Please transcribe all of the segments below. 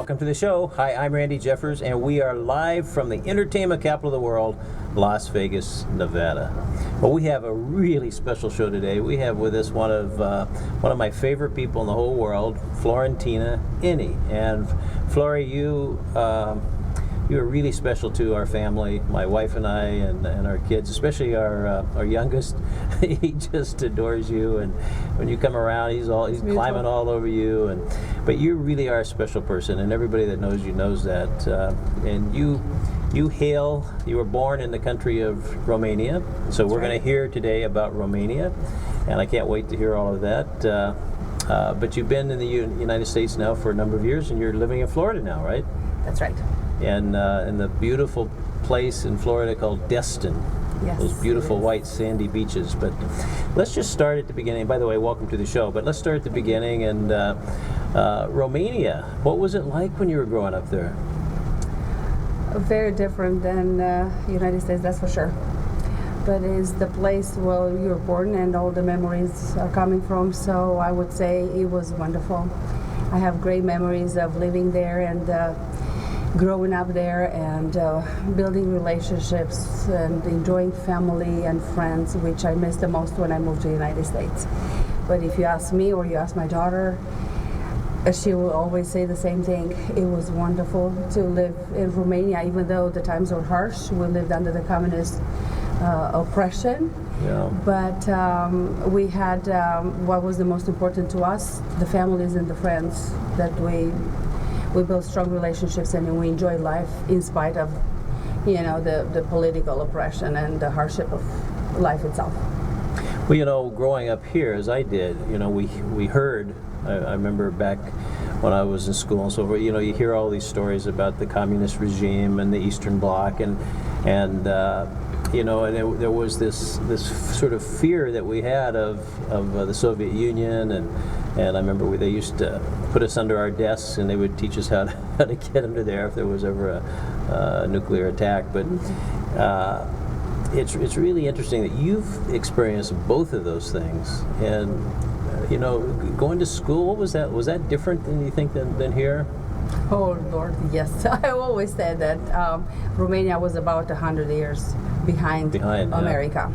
Welcome to the show. Hi, I'm Randy Jeffers, and we are live from the entertainment capital of the world, Las Vegas, Nevada. Well, we have a really special show today. We have with us one of my favorite people in the whole world, Florentina Inni. And Flori, you are really special to our family, my wife and I, and our kids, especially our youngest. He just adores you, and when you come around, he's climbing all over you. But you really are a special person, and everybody that knows you knows that. And you were born in the country of Romania, so we're going to hear today about Romania, and I can't wait to hear all of that. But you've been in the United States now for a number of years, and you're living in Florida now, right? That's right. And in the beautiful place in Florida called Destin. Yes, those beautiful white sandy beaches. But let's just start at the beginning. By the way, welcome to the show. But let's start at the beginning. And Romania, what was it like when you were growing up there? Very different than United States, that's for sure. But it's the place where you were born and all the memories are coming from. So I would say it was wonderful. I have great memories of living there and growing up there and building relationships and enjoying family and friends, which I miss the most when I moved to the United States. But if you ask me or you ask my daughter, she will always say the same thing. It was wonderful to live in Romania, even though the times were harsh. We lived under the communist oppression. Yeah. But we had what was the most important to us, the families and the friends that we built strong relationships and we enjoyed life in spite of, the political oppression and the hardship of life itself. Well, growing up here, as I did, we heard, I remember back when I was in school and so forth, you hear all these stories about the communist regime and the Eastern Bloc and there was this sort of fear that we had of the Soviet Union, and I remember they used to put us under our desks and they would teach us how to get under there if there was ever a nuclear attack. But it's really interesting that you've experienced both of those things. And going to school, what was that? Was that different than you think than here? Oh Lord, yes. I always said that Romania was about 100 years behind America.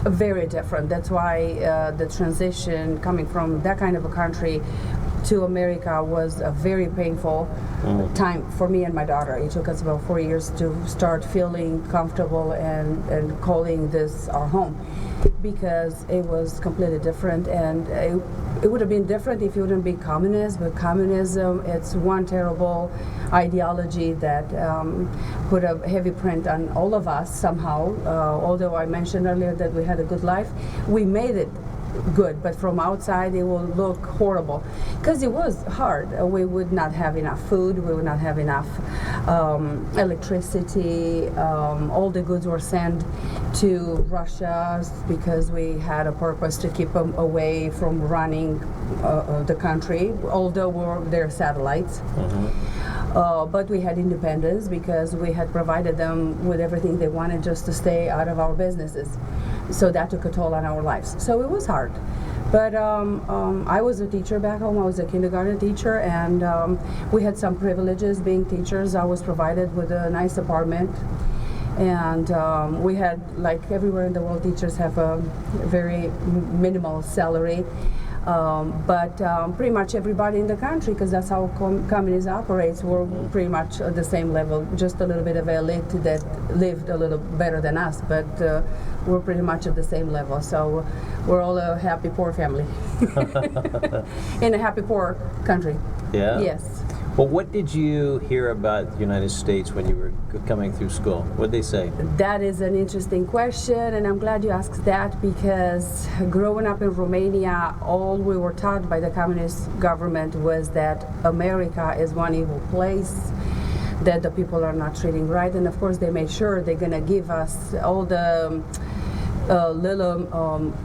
Very different. That's why the transition coming from that kind of a country to America was a very painful time for me and my daughter. It took us about 4 years to start feeling comfortable and calling this our home, because it was completely different, and it would have been different if it wouldn't be communist. But communism, it's one terrible ideology that put a heavy print on all of us somehow. Although I mentioned earlier that we had a good life, we made it good, but from outside it will look horrible because it was hard. We would not have enough food, we would not have enough electricity. All the goods were sent to Russia because we had a purpose to keep them away from running the country, although we're their satellites. But we had independence because we had provided them with everything they wanted just to stay out of our businesses. So that took a toll on our lives. So it was hard. But I was a teacher back home. I was a kindergarten teacher, and we had some privileges being teachers. I was provided with a nice apartment. And we had, like everywhere in the world, teachers have a very minimal salary. But pretty much everybody in the country, because that's how communism operates, were pretty much at the same level, just a little bit of elite that lived a little better than us, but we're pretty much at the same level. So we're all a happy poor family in a happy poor country. Yeah. Yes. Well, what did you hear about the United States when you were coming through school? What did they say? That is an interesting question, and I'm glad you asked that, because growing up in Romania, all we were taught by the communist government was that America is one evil place, that the people are not treating right, and of course they made sure they're going to give us all the little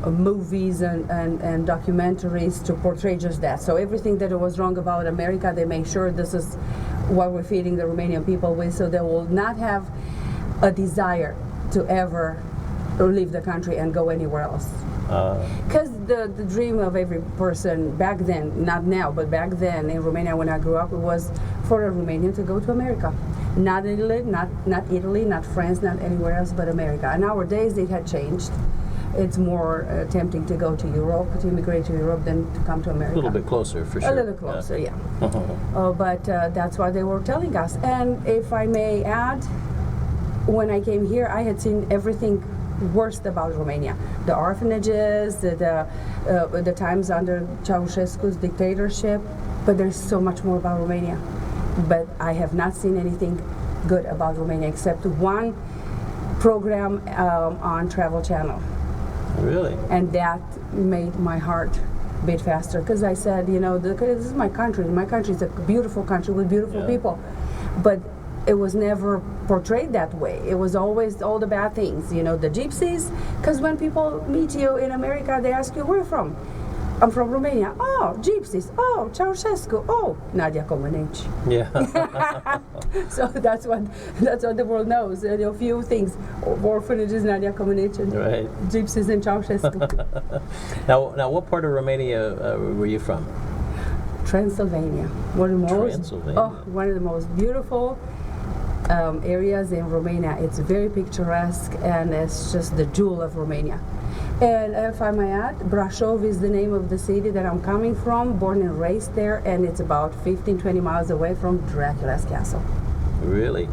movies and documentaries to portray just that. So everything that was wrong about America, they make sure this is what we're feeding the Romanian people with, so they will not have a desire to ever leave the country and go anywhere else. Because the dream of every person back then, not now, but back then in Romania when I grew up, it was for a Romanian to go to America. Not Italy, not France, not anywhere else but America. And nowadays it had changed. It's more tempting to go to Europe, to immigrate to Europe than to come to America. A little bit closer, for sure. A little closer, yeah. But that's what they were telling us. And if I may add, when I came here, I had seen everything worst about Romania. The orphanages, the times under Ceausescu's dictatorship, but there's so much more about Romania. But I have not seen anything good about Romania except one program on Travel Channel. Really? And that made my heart beat faster because I said, you know, this is my country. My country is a beautiful country with beautiful people. But it was never portrayed that way. It was always all the bad things, you know, the gypsies. Because when people meet you in America, they ask you, where are you from? I'm from Romania. Oh, gypsies. Oh, Ceausescu. Oh, Nadia Comaneci. Yeah. So that's what the world knows. You know, a few things: orphanages, Nadia Comaneci, Right. gypsies, and Ceausescu. Now, what part of Romania were you from? Transylvania. One of the most. Transylvania. One of the most beautiful areas in Romania. It's very picturesque, and it's just the jewel of Romania. And if I may add, Brașov is the name of the city that I'm coming from, born and raised there, and it's about 15-20 miles away from Dracula's castle. Really?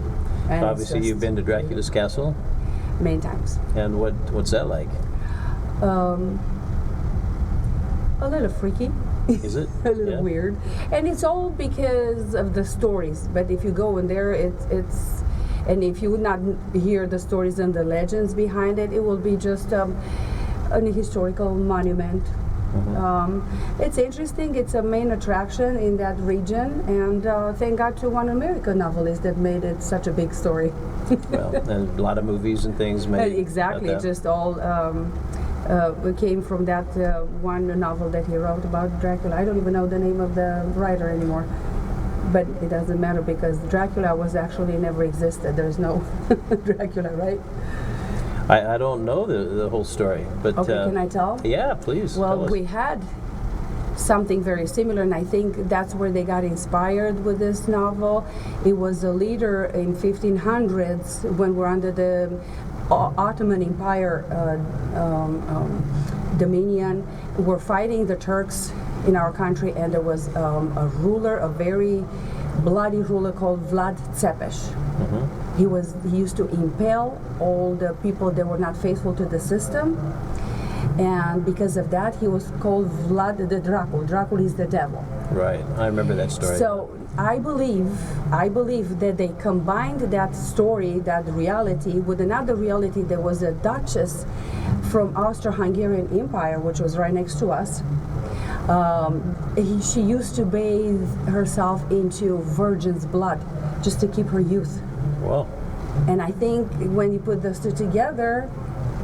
And Obviously, you've been to Dracula's castle? Many times. And what's that like? A little freaky. Is it? A little weird. And it's all because of the stories. But if you go in there, it's and if you would not hear the stories and the legends behind it, it will be just an historical monument. It's interesting. It's a main attraction in that region, and thank God to one American novelist that made it such a big story. Well, and a lot of movies and things made. Exactly, about that. just all came from that one novel that he wrote about Dracula. I don't even know the name of the writer anymore. But it doesn't matter because Dracula was actually never existed. There's no Dracula, right? I don't know the whole story, but Okay, can I tell? Yeah, please. Well, tell us. we had something very similar, and I think that's where they got inspired with this novel. It was a leader in 1500s when we're under the Ottoman Empire dominion. We're fighting the Turks in our country, and there was a ruler, a very bloody ruler called Vlad Țepeș. He used to impale all the people that were not faithful to the system, and because of that, he was called Vlad the Dracul. Dracul is the devil. Right, I remember that story. So I believe that they combined that story, that reality, with another reality. There was a duchess from Austro-Hungarian Empire, which was right next to us. She used to bathe herself into virgin's blood just to keep her youth. Well, And I think when you put those two together,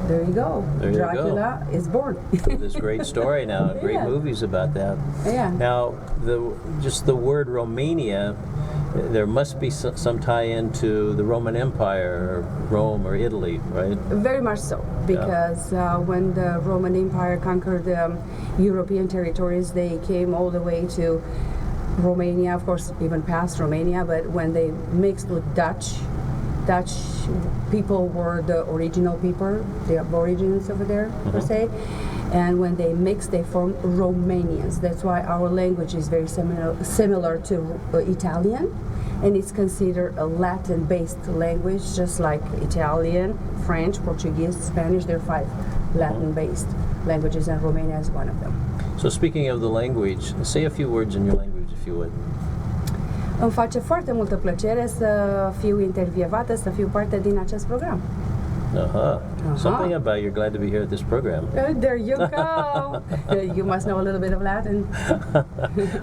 there you go. There you Dracula is born. this great story now, great Yeah. movies about that. Yeah. Now, just the word Romania, there must be some tie into the Roman Empire, or Rome, or Italy, right? Very much so, because when the Roman Empire conquered European territories, they came all the way to Romania, of course, even past Romania, but when they mixed with Dutch people were the original people, the Aborigines over there, per se. And when they mixed, they formed Romanians. That's why our language is very similar to Italian, and it's considered a Latin-based language, just like Italian, French, Portuguese, Spanish. There are 5 Latin-based languages, and Romania is one of them. So speaking of the language, say a few words in your language, if you would. Îmi face foarte multă plăcere să fiu intervievată, să fiu parte din acest program. Something about you're glad to be here at this program. There you go. You must know a little bit of Latin.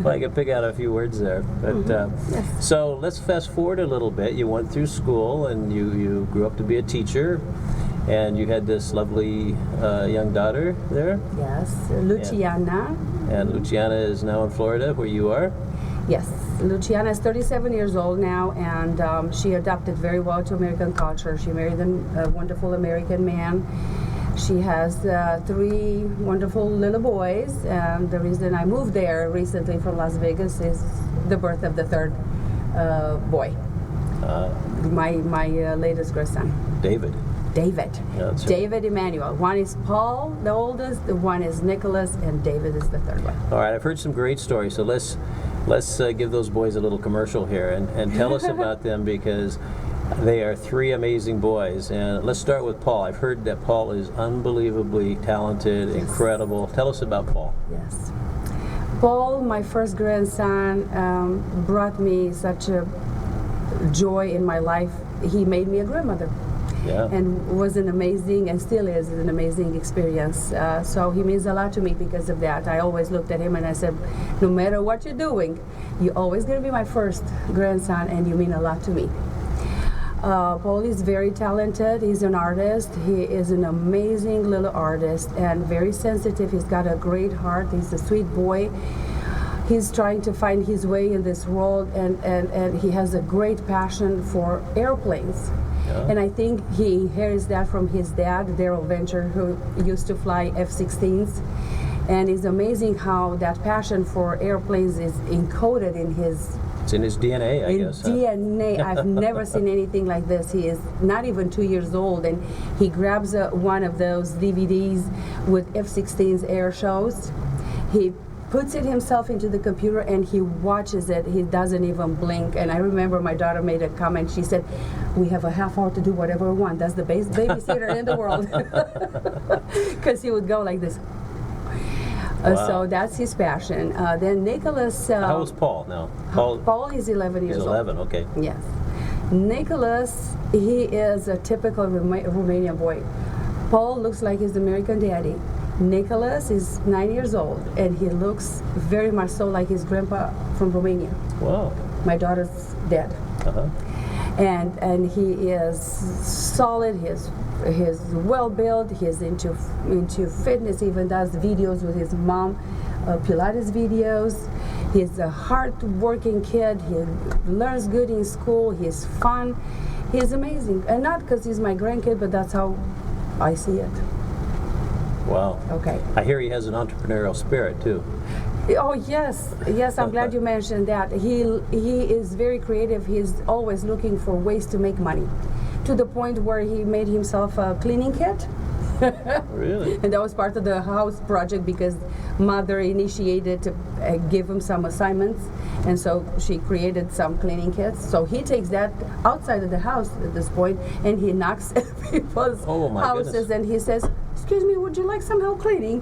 Well, I can pick out a few words there. But Yes. so let's fast forward a little bit. You went through school and you grew up to be a teacher, and you had this lovely young daughter there. Yes, Luciana. And Luciana is now in Florida, where you are. Yes, Luciana is 37 years old now, and she adapted very well to American culture. She married a wonderful American man. She has 3 wonderful little boys, and the reason I moved there recently from Las Vegas is the birth of the 3rd boy, my latest grandson. David. David. Yeah, that's right. David Emmanuel. One is Paul, the oldest, the one is Nicholas, and David is the 3rd one. All right, I've heard some great stories, so let's give those boys a little commercial here and tell us about them, because they are 3 amazing boys. And let's start with Paul. I've heard that Paul is unbelievably talented, Yes. incredible. Tell us about Paul. Yes. Paul, my first grandson, brought me such a joy in my life. He made me a grandmother. Yeah. And was an amazing, and still is an amazing experience. So he means a lot to me because of that. I always looked at him and I said, no matter what you're doing, you're always going to be my first grandson, and you mean a lot to me. Paul is very talented. He's an artist. He is an amazing little artist and very sensitive. He's got a great heart. He's a sweet boy. He's trying to find his way in this world, and he has a great passion for airplanes. Yeah. And I think he inherits that from his dad, Daryl Venture, who used to fly F-16s. And it's amazing how that passion for airplanes is encoded in his It's in his DNA, I guess. huh? DNA. I've never seen anything like this. He is not even 2 years old, and he grabs one of those DVDs with F-16s air shows. He puts it himself into the computer and he watches it. He doesn't even blink. And I remember my daughter made a comment. She said, we have a half hour to do whatever we want. That's the best babysitter in the world. Because he would go like this. Wow. So that's his passion. Then Nicholas. How old's Paul now? Paul is 11 years He's old. 11, okay. Yes. Nicholas, he is a typical Romanian boy. Paul looks like his American daddy. Nicholas is 9 years old, and he looks very much so like his grandpa from Romania. Wow. My daughter's dad. Uh-huh. And he is solid. He's well built. He's into fitness. He even does videos with his mom, Pilates videos. He's a hard-working kid. He learns good in school. He's fun. He's amazing, and not because he's my grandkid, but that's how I see it. Wow. Okay. I hear he has an entrepreneurial spirit too. Oh yes, yes. I'm glad you mentioned that. He is very creative. He's always looking for ways to make money, to the point where he made himself a cleaning kit. Really? And that was part of the house project because mother initiated to give him some assignments, and so she created some cleaning kits. So he takes that outside of the house at this point, and he knocks at people's houses, goodness. and he says, "Excuse me, would you like some help cleaning?"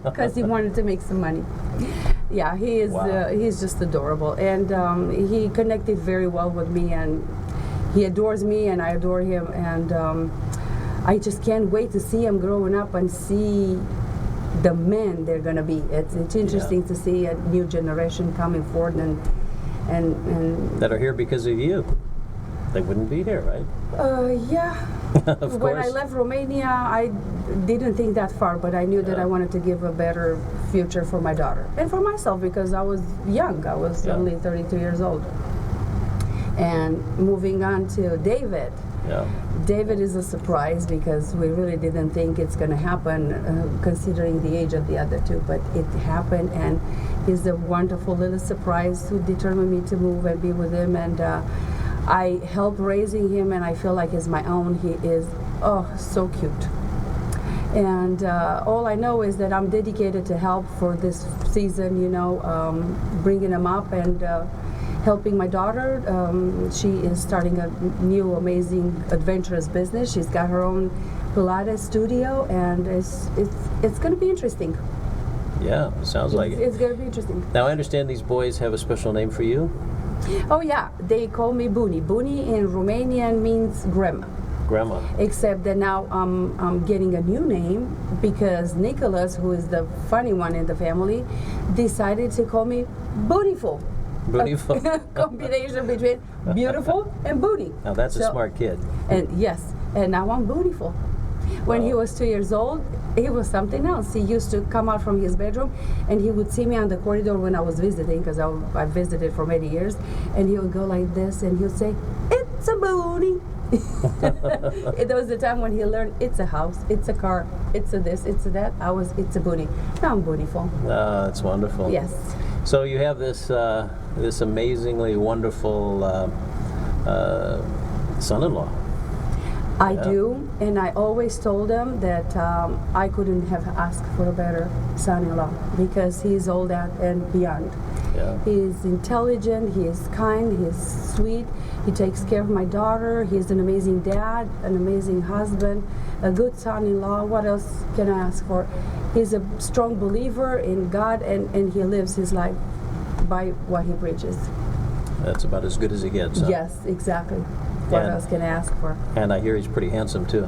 Because he wanted to make some money. Yeah, he is. Wow. He's just adorable, and he connected very well with me, and he adores me, and I adore him, and I just can't wait to see him growing up and see the men they're gonna be. It's interesting to see a new generation coming forward and That are here because of you. They wouldn't be here, right? yeah. Of When I course. left Romania, I didn't think that far, but I knew that I wanted to give a better future for my daughter and for myself because I was young. I was only 32 years old. And moving on to David. Yeah. David is a surprise because we really didn't think it's going to happen considering the age of the other two, but it happened, and he's a wonderful little surprise who determined me to move and be with him, and I helped raising him, and I feel like he's my own. He is, so cute. And all I know is that I'm dedicated to help for this season, bringing him up and helping my daughter. She is starting a new amazing adventurous business. She's got her own Pilates studio, and it's going to be interesting. Yeah, it sounds like it. It's going to be interesting. Now I understand these boys have a special name for you. Oh yeah, they call me Buni. Buni in Romanian means grandma. Grandma. Except that now I'm getting a new name because Nicholas, who is the funny one in the family, decided to call me Bootyful. Beautiful. Combination between beautiful and booty. Now that's a smart kid. And yes, and now I'm Bootyful. When he Wow. was 2 years old, he was something else. He used to come out from his bedroom and he would see me on the corridor when I was visiting, because I visited for many years, and he would go like this and he would say, "It's a booty." It was the time when he learned it's a house, it's a car, it's a this, it's a that. It's a booty. Now I'm bootyful. That's wonderful. Yes. So you have this amazingly wonderful son-in-law. I do, and I always told him that I couldn't have asked for a better son-in-law, because he's all that and beyond. Yeah. He's intelligent, he is kind, he's sweet, he takes care of my daughter, he's an amazing dad, an amazing husband, a good son-in-law. What else can I ask for? He's a strong believer in God, and he lives his life by what he preaches. That's about as good as it gets. Huh? Yes, exactly. What And- else can I ask for? And I hear he's pretty handsome too.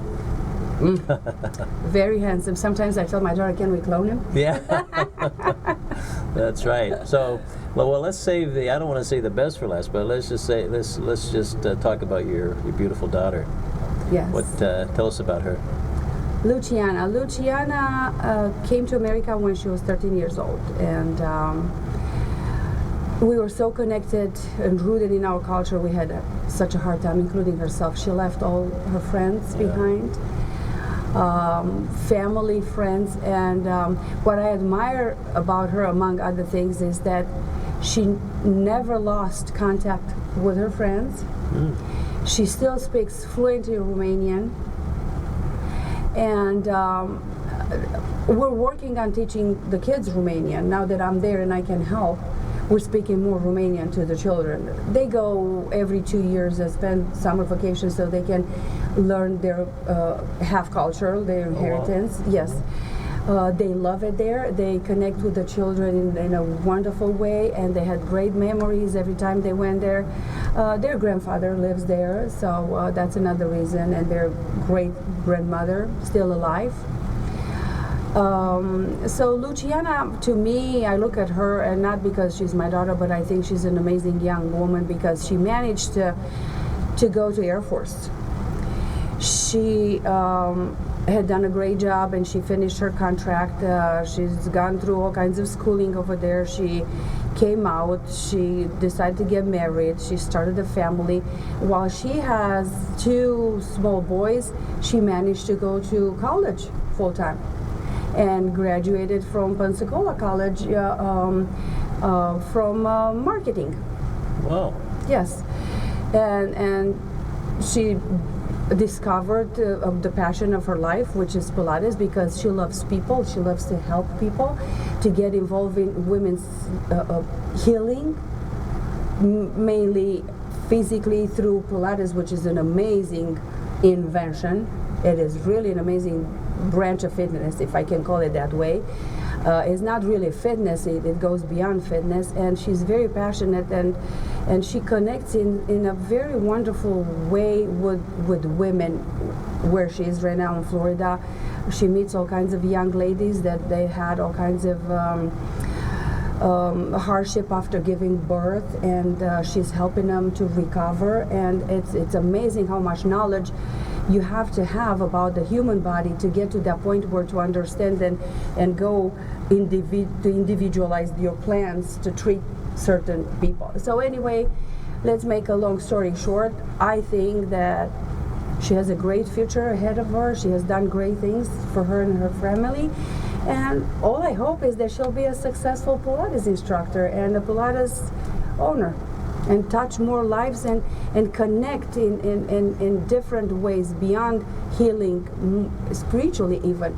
Very handsome. Sometimes I tell my daughter, can we clone him? Yeah. That's right. So, well, let's save the. I don't want to say the best for last, but let's just say let's just talk about your beautiful daughter. Yes. What? Tell us about her. Luciana. Luciana came to America when she was 13 years old, and we were so connected and rooted in our culture. We had such a hard time, including herself. She left all her friends behind, family, friends, and what I admire about her, among other things, is that she never lost contact with her friends. She still speaks fluently Romanian, and we're working on teaching the kids Romanian. Now that I'm there and I can help, we're speaking more Romanian to the children. They go every 2 years and spend summer vacation so they can learn their half culture, their inheritance. Yes. They love it there. They connect with the children in a wonderful way, and they had great memories every time they went there. Their grandfather lives there, so that's another reason, and their great grandmother still alive. So Luciana, to me, I look at her, and not because she's my daughter, but I think she's an amazing young woman because she managed to go to Air Force. She had done a great job, and she finished her contract. She's gone through all kinds of schooling over there. She came out, she decided to get married, she started a family. While she has 2 small boys, she managed to go to college full-time and graduated from Pensacola College from marketing. Wow. Yes, and she discovered the passion of her life, which is Pilates, because she loves people. She loves to help people, to get involved in women's healing, mainly physically through Pilates, which is an amazing invention. It is really an amazing branch of fitness, if I can call it that way. It's not really fitness, it goes beyond fitness, and she's very passionate, and she connects in a very wonderful way with women where she is right now in Florida. She meets all kinds of young ladies that they had all kinds of hardship after giving birth, and she's helping them to recover, and it's amazing how much knowledge you have to have about the human body to get to that point where to understand and go to individualize your plans to treat certain people. So anyway, let's make a long story short. I think that she has a great future ahead of her. She has done great things for her and her family. And all I hope is that she'll be a successful Pilates instructor and a Pilates owner, and touch more lives and connect in different ways beyond healing, spiritually even,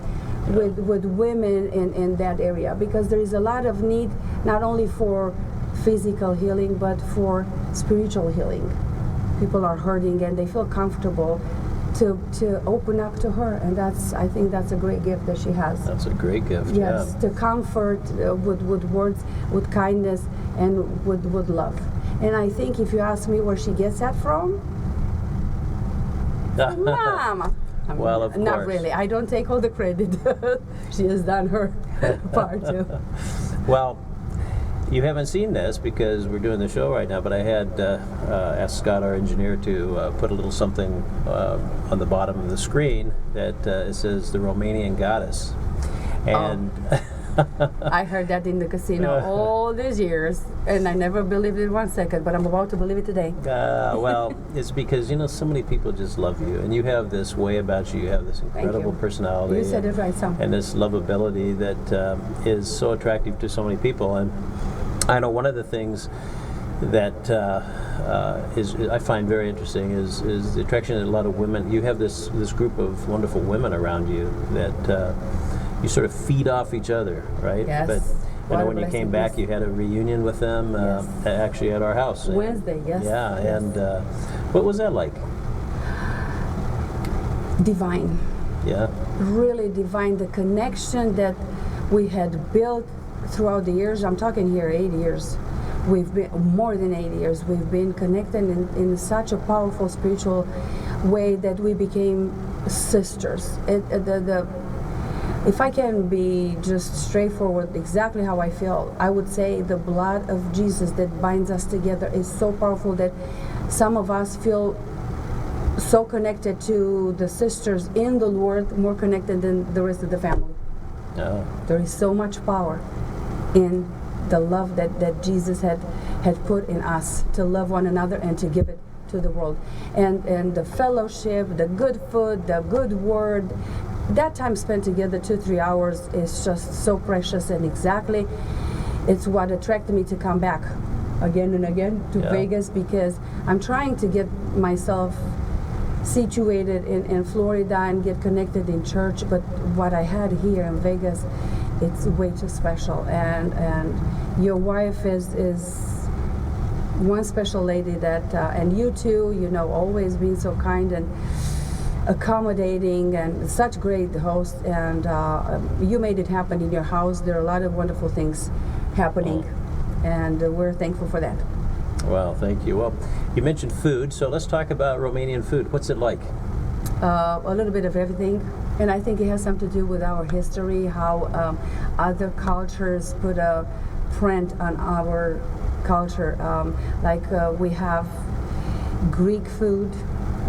with women in that area, because there is a lot of need not only for physical healing but for spiritual healing. People are hurting and they feel comfortable to open up to her, and I think that's a great gift that she has. That's a great gift. Yes, Yeah. to comfort with words, with kindness, and with love. And I think if you ask me where she gets that from, Mama. Well, of Not course. really. I don't take all the credit. She has done her part too. Well, You haven't seen this because we're doing the show right now, but I had asked Scott, our engineer, to put a little something on the bottom of the screen that it says the Romanian goddess. And I heard that in the casino all these years, and I never believed it 1 second, but I'm about to believe it today. Well, it's because, so many people just love you, and you have this way about you. You have this incredible personality. You said it right, Sam. And this lovability that is so attractive to so many people. And I know one of the things that I find very interesting is the attraction that a lot of women. You have this group of wonderful women around you that you sort of feed off each other, right? Yes. But I know when you came back, you had a reunion with them, Yes. actually at our house. Wednesday, yes. Yeah, yes. and what was that like? Divine. Yeah. Really divine. The connection that we had built throughout the years. I'm talking here 8 years. We've been more than 8 years. We've been connected in such a powerful spiritual way that we became sisters. If I can be just straightforward, exactly how I feel, I would say the blood of Jesus that binds us together is so powerful that some of us feel so connected to the sisters in the Lord, more connected than the rest of the family. Oh. There is so much power in the love that Jesus had put in us to love one another and to give it to the world. And the fellowship, the good food, the good word, that time spent together 2-3 hours is just so precious, and exactly it's what attracted me to come back again and again to Vegas, because I'm trying to get myself situated in Florida and get connected in church, but what I had here in Vegas, it's way too special. And your wife is one special lady that, and you too, always being so kind and accommodating and such great host, and you made it happen in your house. There are a lot of wonderful things happening, and we're thankful for that. Well, thank you. Well, you mentioned food, so let's talk about Romanian food. What's it like? A little bit of everything, and I think it has something to do with our history, how other cultures put a print on our culture. We have Greek food,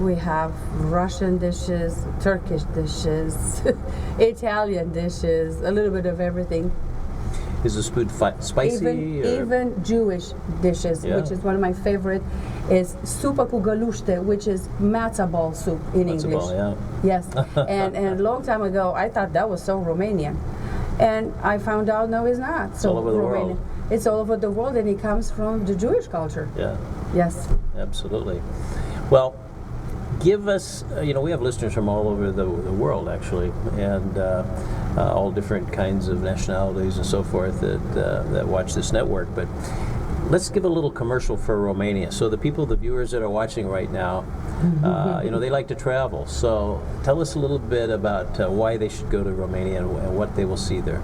we have Russian dishes, Turkish dishes, Italian dishes, a little bit of everything. Is this food spicy? Even Jewish dishes, which is one of my favorite, is supa cu găluște, which is matzo ball soup in English. Ball, yeah. Yes, and a long time ago, I thought that was so Romanian, and I found out no, it's not. It's all over the world. It's all over the world, and it comes from the Jewish culture. Yeah. Yes. Absolutely. Well, give us, we have listeners from all over the world, actually, and all different kinds of nationalities and so forth that watch this network. But let's give a little commercial for Romania. So the viewers that are watching right now, they like to travel. So tell us a little bit about why they should go to Romania and what they will see there.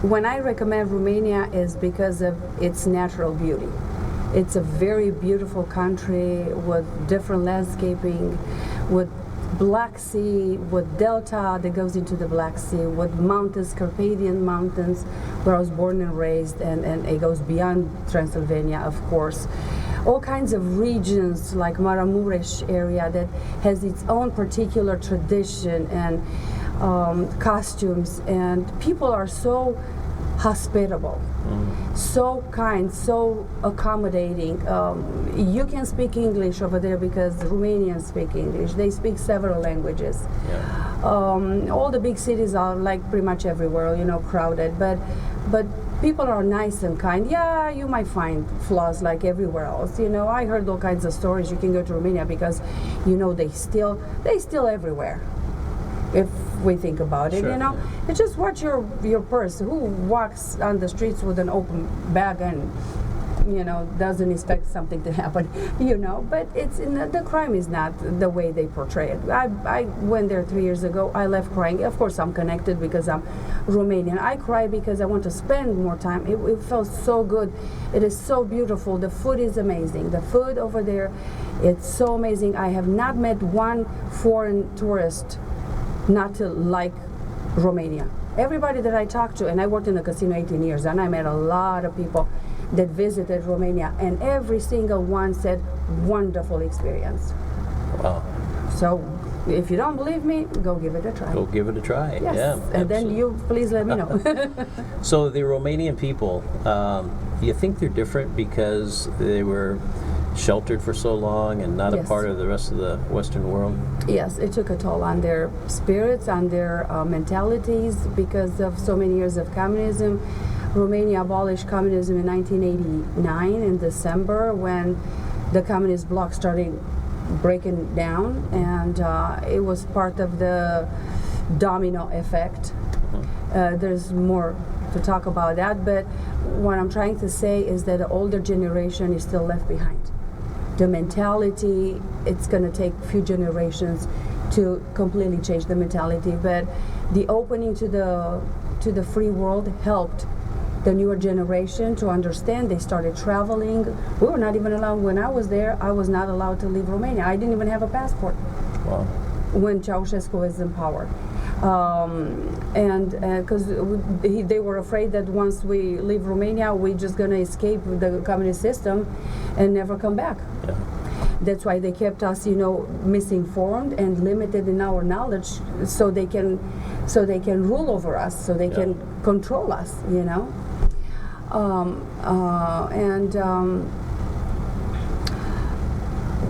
When I recommend Romania is because of its natural beauty. It's a very beautiful country with different landscaping, with Black Sea, with delta that goes into the Black Sea, with mountains, Carpathian Mountains, where I was born and raised, and it goes beyond Transylvania, of course. All kinds of regions like Maramuresh area that has its own particular tradition and costumes, and people are so hospitable, so kind, so accommodating. You can speak English over there because Romanians speak English. They speak several languages. Yeah. All the big cities are like pretty much everywhere, crowded, but people are nice and kind. Yeah, you might find flaws like everywhere else. I heard all kinds of stories. You can go to Romania because, they steal everywhere. If we think about it, sure. It's just watch your purse. Who walks on the streets with an open bag and doesn't expect something to happen, but it's the crime is not the way they portray it. I went there 3 years ago. I left crying. Of course I'm connected because I'm Romanian. I cry because I want to spend more time. It felt so good. It is so beautiful. The food is amazing. The food over there, it's so amazing. I have not met one foreign tourist not to like Romania. Everybody that I talked to, and I worked in a casino 18 years, and I met a lot of people that visited Romania, and every single one said, wonderful experience. Wow. So if you don't believe me, go give it a try. Go give it a try. Yes, Yeah, and then absolutely. you please let me know. So the Romanian people, you think they're different because they were sheltered for so long and not a Yes. part of the rest of the Western world? Yes, it took a toll on their spirits, on their mentalities, because of so many years of communism. Romania abolished communism in 1989 in December, when the communist bloc started breaking down, and it was part of the domino effect. There's more to talk about that, but what I'm trying to say is that the older generation is still left behind. The mentality, it's going to take a few generations to completely change the mentality, but the opening to the free world helped the newer generation to understand. They started traveling. We were not even allowed, when I was there, I was not allowed to leave Romania. I didn't even have a passport Wow. when Ceausescu was in power. And because they were afraid that once we leave Romania, we're just going to escape the communist system and never come back. Yeah. That's why they kept us, misinformed and limited in our knowledge, so they can rule over us, so they can control us,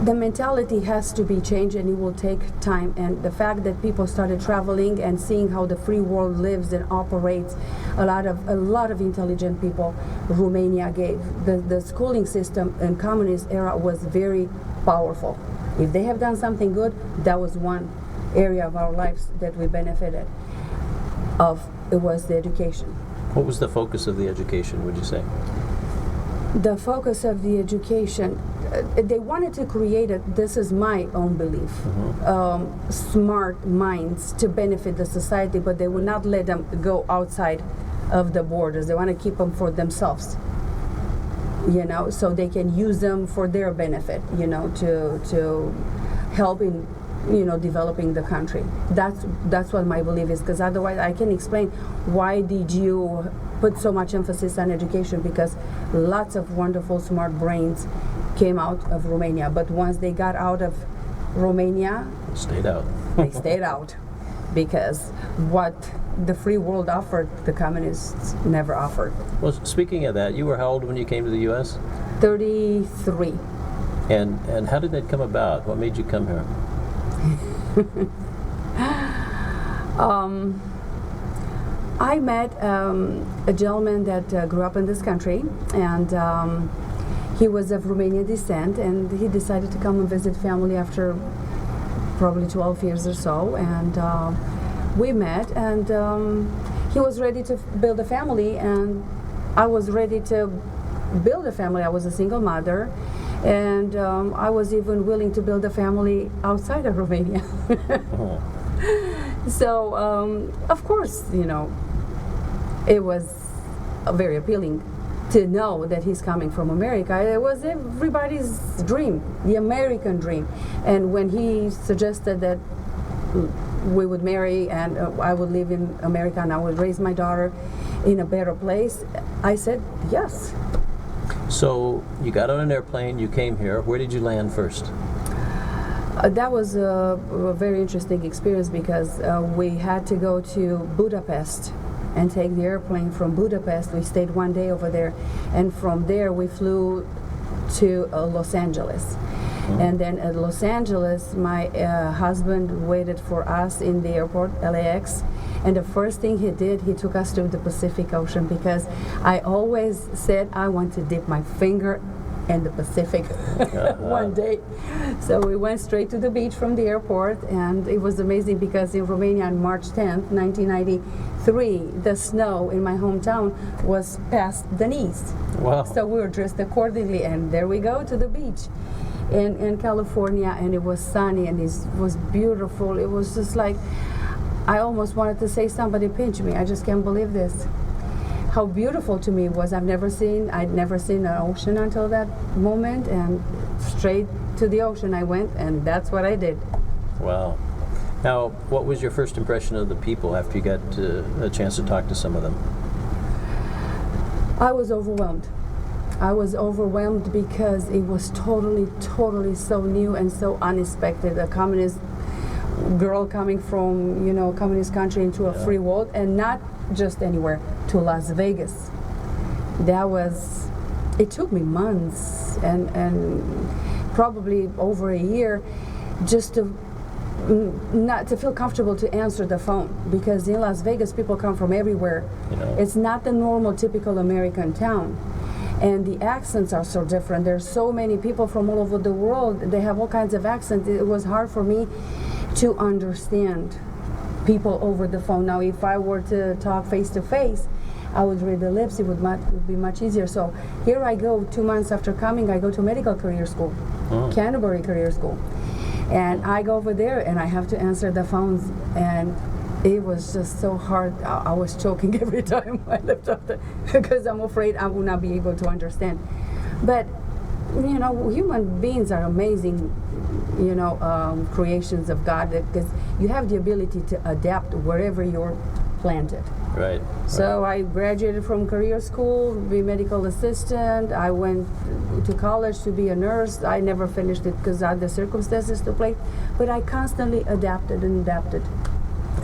the mentality has to be changed, and it will take time. And the fact that people started traveling and seeing how the free world lives and operates, a lot of intelligent people Romania gave. The schooling system in communist era was very powerful. If they have done something good, that was one area of our lives that we benefited of. It was the education. What was the focus of the education, would you say? The focus of the education, they wanted to create this is my own belief, smart minds to benefit the society, but they would not let them go outside of the borders. They want to keep them for themselves, so they can use them for their benefit, to help in, developing the country. That's what my belief is, because otherwise I can explain why did you put so much emphasis on education, because lots of wonderful smart brains came out of Romania, but once they got out of Romania, Stayed out. they stayed out, because what the free world offered, the communists never offered. Well, speaking of that, you were how old when you came to the U.S.? 33. And how did that come about? What made you come here? I met a gentleman that grew up in this country, and he was of Romanian descent, and he decided to come and visit family after probably 12 years or so, and we met, and he was ready to build a family, and I was ready to build a family. I was a single mother, and I was even willing to build a family outside of Romania. So, of course, it was very appealing to know that he's coming from America. It was everybody's dream, the American dream. And when he suggested that we would marry and I would live in America and I would raise my daughter in a better place, I said yes. So you got on an airplane, you came here. Where did you land first? That was a very interesting experience, because we had to go to Budapest and take the airplane from Budapest. We stayed one day over there, and from there we flew to Los Angeles. And then at Los Angeles, my husband waited for us in the airport, LAX, and the first thing he did, he took us to the Pacific Ocean, because I always said I want to dip my finger in the Pacific one day. So we went straight to the beach from the airport, and it was amazing, because in Romania on March 10th, 1993, the snow in my hometown was past the knees. Wow. So we were dressed accordingly, and there we go to the beach in California, and it was sunny, and it was beautiful. It was just like, I almost wanted to say, somebody pinch me. I just can't believe this. How beautiful to me it was. I'd never seen an ocean until that moment, and straight to the ocean I went, and that's what I did. Wow. Now, what was your first impression of the people after you got a chance to talk to some of them? I was overwhelmed. I was overwhelmed because it was totally so new and so unexpected. A communist girl coming from, communist country into a free world, and not just anywhere, to Las Vegas. It took me months and probably over a year just to not to feel comfortable to answer the phone, because in Las Vegas people come from everywhere. It's not the normal typical American town, and the accents are so different. There's so many people from all over the world. They have all kinds of accents. It was hard for me to understand people over the phone. Now if I were to talk face to face, I would read the lips. It would be much easier. So here I go, 2 months after coming, I go to medical career school, Canterbury Career School. And I go over there and I have to answer the phones, and it was just so hard. I was choking every time I left off because I'm afraid I will not be able to understand. But human beings are amazing, creations of God, because you have the ability to adapt wherever you're planted. Right. So I graduated from career school, be a medical assistant. I went to college to be a nurse. I never finished it because of the circumstances to play, but I constantly adapted and adapted.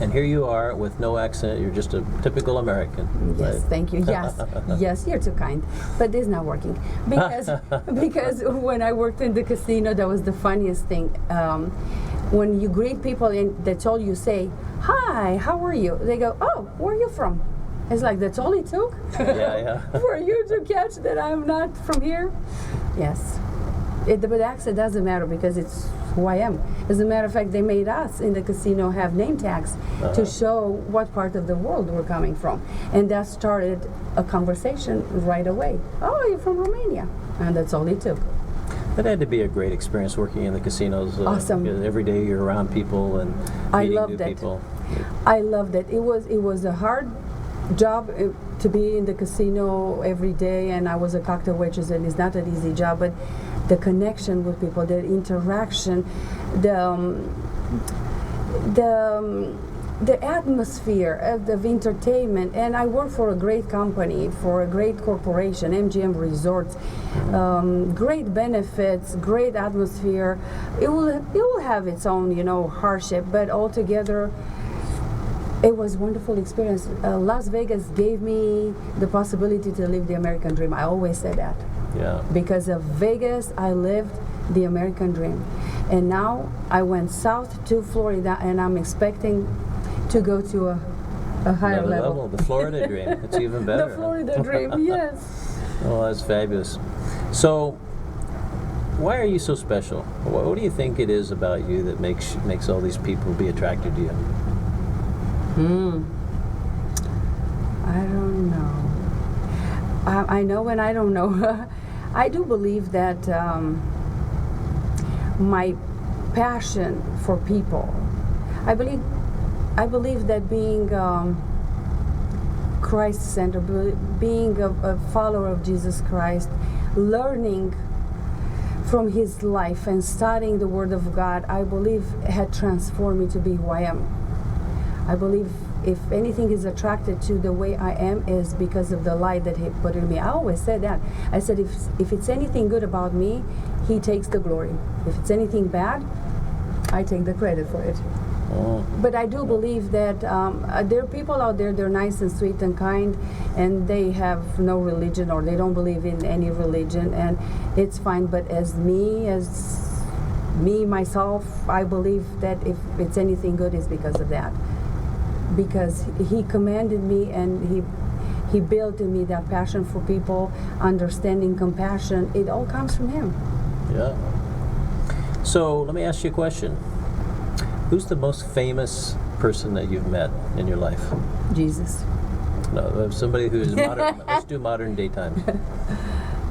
And here you are with no accent. You're just a typical American. Yes, right? thank you. Yes, yes, you're too kind. But this is not working because when I worked in the casino, that was the funniest thing. When you greet people and that's all you say, "Hi, how are you?" They go, "Oh, where are you from?" It's like, that's all it took? Yeah. For you to catch that I'm not from here? Yes. But accent doesn't matter because it's who I am. As a matter of fact, they made us in the casino have name tags to show what part of the world we're coming from. And that started a conversation right away. "Oh, you're from Romania." And that's all it took. That had to be a great experience working in the casinos. Awesome. Because every day you're around people and meeting new people. I loved it. It was a hard job to be in the casino every day, and I was a cocktail waitress, and it's not an easy job, but the connection with people, the interaction, the atmosphere of entertainment. And I work for a great company, for a great corporation, MGM Resorts. Great benefits, great atmosphere. It will have its own, hardship, but altogether, it was a wonderful experience. Las Vegas gave me the possibility to live the American dream. I always said that. Yeah. Because of Vegas, I lived the American dream. And now I went south to Florida, and I'm expecting to go to a higher Another level. The Florida dream. It's even better. The Florida dream, yes. Oh, that's fabulous. So, why are you so special? What do you think it is about you that makes all these people be attracted to you? I don't know. I know and I don't know. I do believe that my passion for people, I believe that being Christ-centered, being a follower of Jesus Christ, learning from his life and studying the Word of God, I believe had transformed me to be who I am. I believe if anything is attracted to the way I am is because of the light that he put in me. I always said that. I said if it's anything good about me, he takes the glory. If it's anything bad, I take the credit for it. Oh. But I do believe that there are people out there, they're nice and sweet and kind, and they have no religion or they don't believe in any religion, and it's fine. But as me, myself, I believe that if it's anything good, it's because of that. Because he commanded me, and he built in me that passion for people, understanding, compassion. It all comes from him. Yeah. So let me ask you a question. Who's the most famous person that you've met in your life? Jesus. No, somebody who's modern. Let's do modern day times.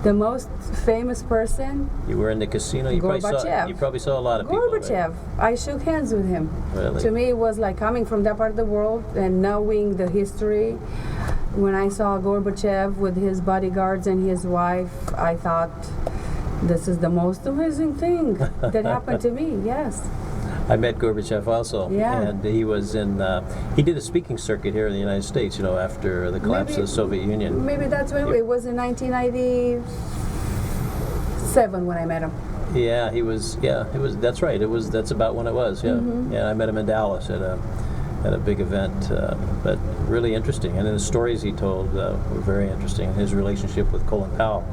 The most famous person? You were in the casino. You probably saw a lot of people. Gorbachev. Right? I shook hands with him. Really? To me, it was like coming from that part of the world and knowing the history. When I saw Gorbachev with his bodyguards and his wife, I thought, this is the most amazing thing that happened to me. Yes. I met Gorbachev also, Yeah. and he was in. He did a speaking circuit here in the United States. You know, after the collapse of the Soviet Union. Maybe that's when it was in 1997 when I met him. Yeah, he was. Yeah, it was. That's right. That's about when it was. Yeah, yeah. I met him in Dallas at a big event, but really interesting. And then the stories he told were very interesting. His relationship with Colin Powell,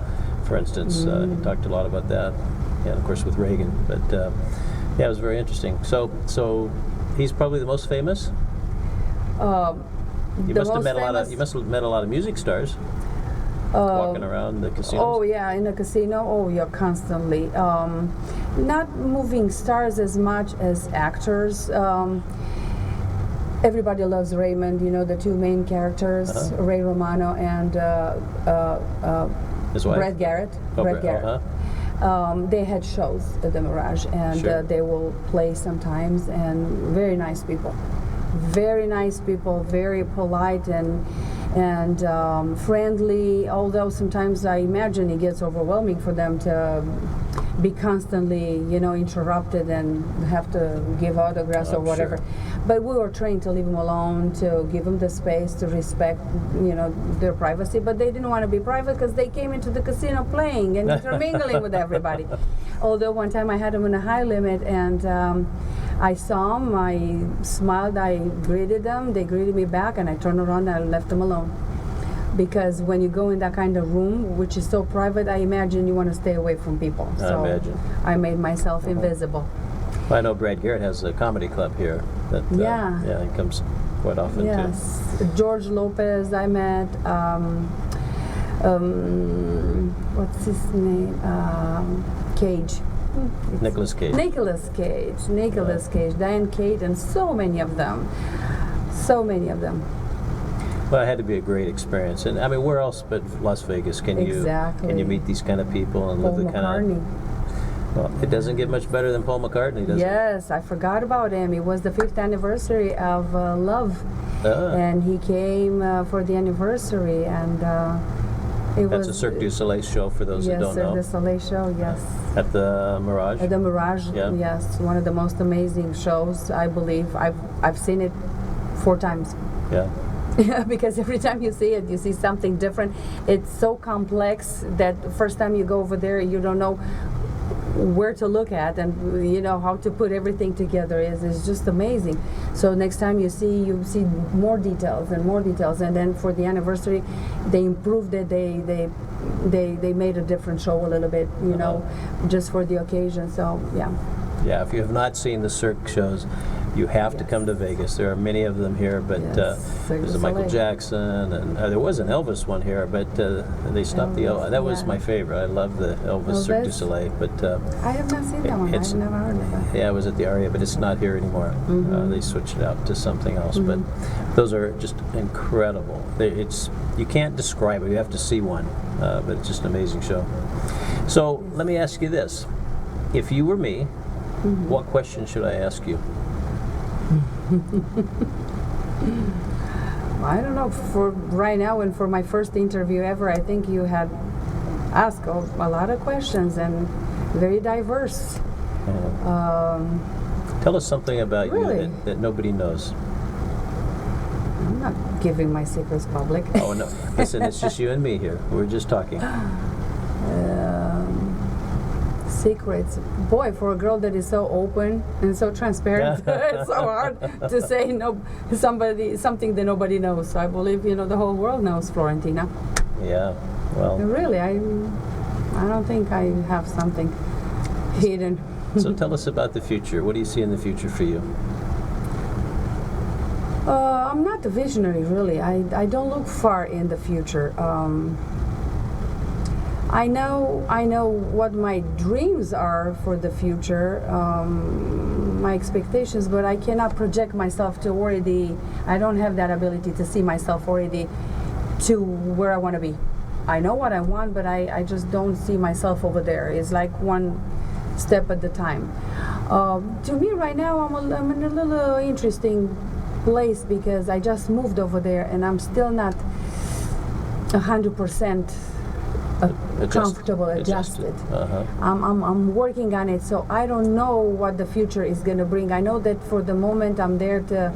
for instance, he talked a lot about that. Yeah, and of course with Reagan. But yeah, it was very interesting. So he's probably the most famous. You must have met a lot of. You must have met a lot of music stars. Walking around the casinos. Oh yeah, in a casino. Oh yeah, constantly. Not moving stars as much as actors. Everybody loves Raymond. You know the two main characters, Ray Romano and His wife? Brad Garrett. Oh, Brad Garrett. They had shows at the Mirage, and Sure. they will play sometimes. And very nice people, very polite and friendly. Although sometimes I imagine it gets overwhelming for them to be constantly, interrupted and have to give autographs or whatever. Sure. But we were trained to leave them alone, to give them the space, to respect, their privacy. But they didn't want to be private because they came into the casino playing and intermingling with everybody. Although one time I had them in a high limit and I saw them, I smiled, I greeted them, they greeted me back, and I turned around and I left them alone. Because when you go in that kind of room, which is so private, I imagine you want to stay away from people. I imagine. I made myself invisible. Well, I know Brad Garrett has a comedy club here. That, Yeah. Yeah, he comes quite often too. Yes. George Lopez I met. What's his name? Cage. Nicolas Cage. Nicolas Cage, Diane Cage, and so many of them. Well, it had to be a great experience. And I mean, where else but Las Vegas can Exactly. you meet these kind of people and Paul live the kind McCartney. of. Well, it doesn't get much better than Paul McCartney, does it? Yes, I forgot about him. It was the 5th anniversary of Love, Ah. and he came for the anniversary, and it That's was a Cirque du Soleil show for those that yes, don't Cirque know. du Soleil show. Yes. At the Mirage. At the Mirage, Yeah. yes, one of the most amazing shows, I believe. I've seen it 4 times. Yeah. Because every time you see it, you see something different. It's so complex that the first time you go over there, you don't know where to look at and how to put everything together. Is just amazing. So next time you see more details, and then for the anniversary, they improved it. They made a different show a little bit, just for the occasion. So yeah. Yeah, if you have not seen the Cirque shows, you have to come to Vegas. There are many of them here, but Yes, Cirque there's du a Michael Soleil. Jackson, and there was an Elvis one here, but they stopped the Elvis. That was yeah. my favorite. I love the Elvis Cirque du Elvis? Soleil, but I have not seen that one. it's- I've never heard of it. yeah, it was at the Aria, but it's not here anymore. They switched it out to something else, but those are just incredible. You can't describe it. You have to see one, but it's just an amazing show. So let me ask you this: if you were me, what question should I ask you? I don't know. For right now and for my first interview ever, I think you had asked a lot of questions and very diverse. Tell us something about Really? you that nobody knows. I'm not giving my secrets public. Oh no! Listen, it's just you and me here. We're just talking. Secrets. Boy, for a girl that is so open and so transparent, it's so hard to say something that nobody knows. So I believe the whole world knows Florentina. Yeah. Well. Really, I don't think I have something hidden. So tell us about the future. What do you see in the future for you? I'm not a visionary, really. I don't look far in the future. I know what my dreams are for the future, my expectations, but I cannot project myself to already. I don't have that ability to see myself already to where I want to be. I know what I want, but I just don't see myself over there. It's like one step at a time. To me, right now, I'm in a little interesting place because I just moved over there, and I'm still not 100% comfortable, adjusted. Uh-huh. I'm working on it, so I don't know what the future is going to bring. I know that for the moment I'm there to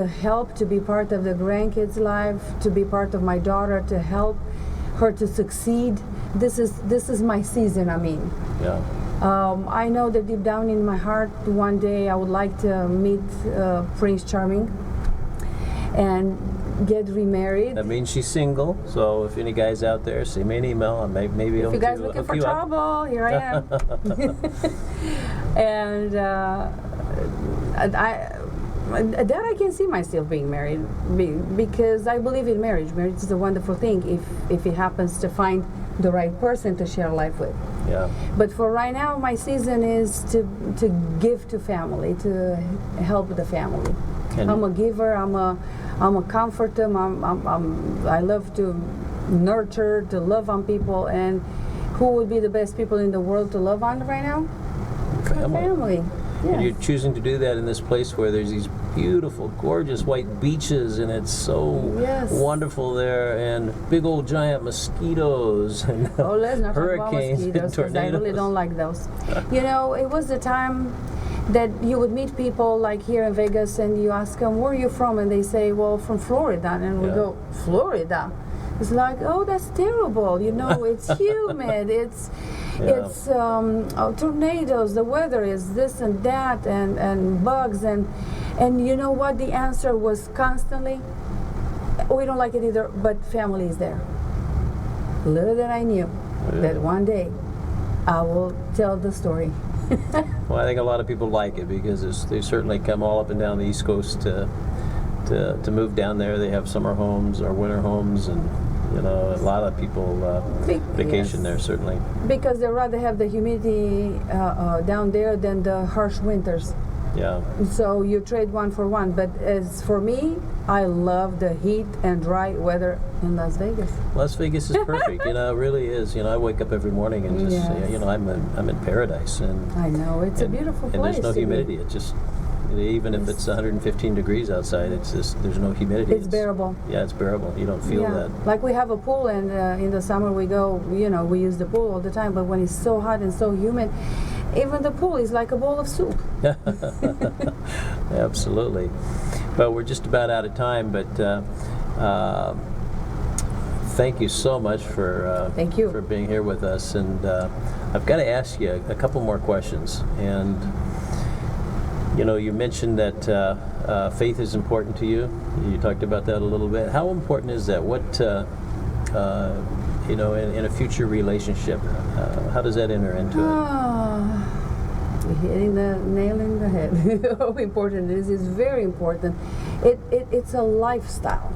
help, to be part of the grandkids' life, to be part of my daughter, to help her to succeed. This is my season. I mean, Yeah. I know that deep down in my heart, one day I would like to meet Prince Charming and get remarried. That means she's single. So if any guys out there, send me an email. And maybe If you guys looking for trouble, here I am. And that I can see myself being married because I believe in marriage. Marriage is a wonderful thing if it happens to find the right person to share life with. Yeah. But for right now, my season is to give to family, to help the family. And I'm a giver. I'm a comforter. I love to nurture, to love on people. And who would be the best people in the world to love on right now? Family. Yes. And you're choosing to do that in this place where there's these beautiful, gorgeous white beaches, and it's so wonderful there, and big old giant mosquitoes, and oh, let's not hurricanes talk about mosquitoes, and tornadoes. I really don't like those. You know, it was the time that you would meet people like here in Vegas, and you ask them, where are you from? And they say, well, from Florida. And we go, Florida? It's like, oh, that's terrible. You know, it's humid. It's tornadoes. The weather is this and that, and bugs. And you know what? The answer was constantly, we don't like it either, but family is there. Little did I knew that one day I will tell the story. Well, I think a lot of people like it because they certainly come all up and down the East Coast to move down there. They have summer homes or winter homes, and you know, a lot of people vacation there, certainly. Because they rather have the humidity down there than the harsh winters. Yeah. So you trade one for one. But as for me, I love the heat and dry weather in Las Vegas. Las Vegas is perfect. You know, it really is. You know, I wake up every morning and just, you know, I'm in paradise. And I know, it's a beautiful place. And there's no humidity. It just, even if it's 115 degrees outside, it's just, there's no humidity. It's bearable. Yeah, it's bearable. You don't feel that. Like we have a pool, and in the summer we go, you know, we use the pool all the time, but when it's so hot and so humid, even the pool is like a bowl of soup. Absolutely. Well, we're just about out of time, but thank you so much for thank you for being here with us. And I've got to ask you a couple more questions. And you know, you mentioned that faith is important to you. You talked about that a little bit. How important is that? What you know, in a future relationship, how does that enter into it? You're hitting the nail in the head. How important it is. It's very important. It's a lifestyle.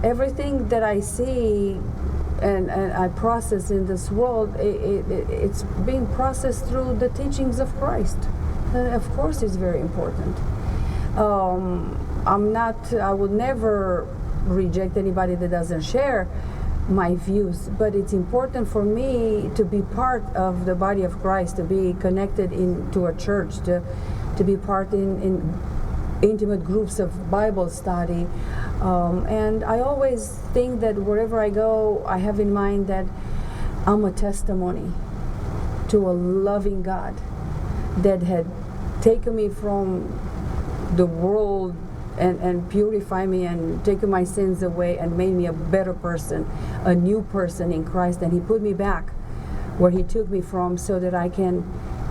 Everything that I see and I process in this world, it's being processed through the teachings of Christ. Of course, it's very important. I would never reject anybody that doesn't share my views, but it's important for me to be part of the body of Christ, to be connected to a church, to be part in intimate groups of Bible study. And I always think that wherever I go, I have in mind that I'm a testimony to a loving God that had taken me from the world and purify me and taken my sins away and made me a better person, a new person in Christ. And He put me back where He took me from so that I can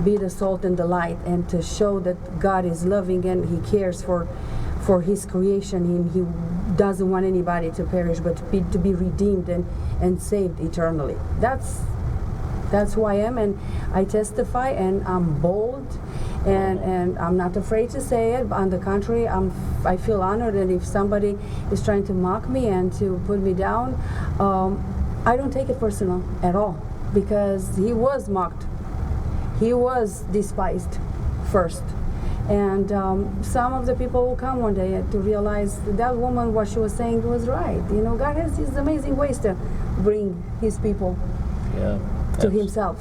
be the salt and the light, and to show that God is loving and He cares for His creation. He doesn't want anybody to perish, but to be redeemed and saved eternally. That's who I am, and I testify, and I'm bold, and I'm not afraid to say it. On the contrary, I feel honored, and if somebody is trying to mock me and to put me down, I don't take it personal at all, because He was mocked. He was despised first. And some of the people will come one day to realize that woman, what she was saying was right. You know, God has these amazing ways to bring His people to Himself.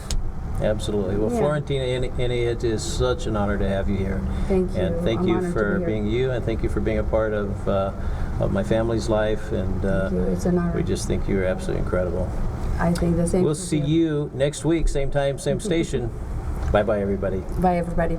Absolutely. Well, Yeah. Florentina, it is such an honor to have you here. Thank you. And thank I'm you honored to for be here. being you, and thank you for being a part of my family's life. And Thank you. It's an honor. we just think you're absolutely incredible. I think the same. We'll for see you next week, same time, same station. Bye-bye, everybody. Bye, everybody.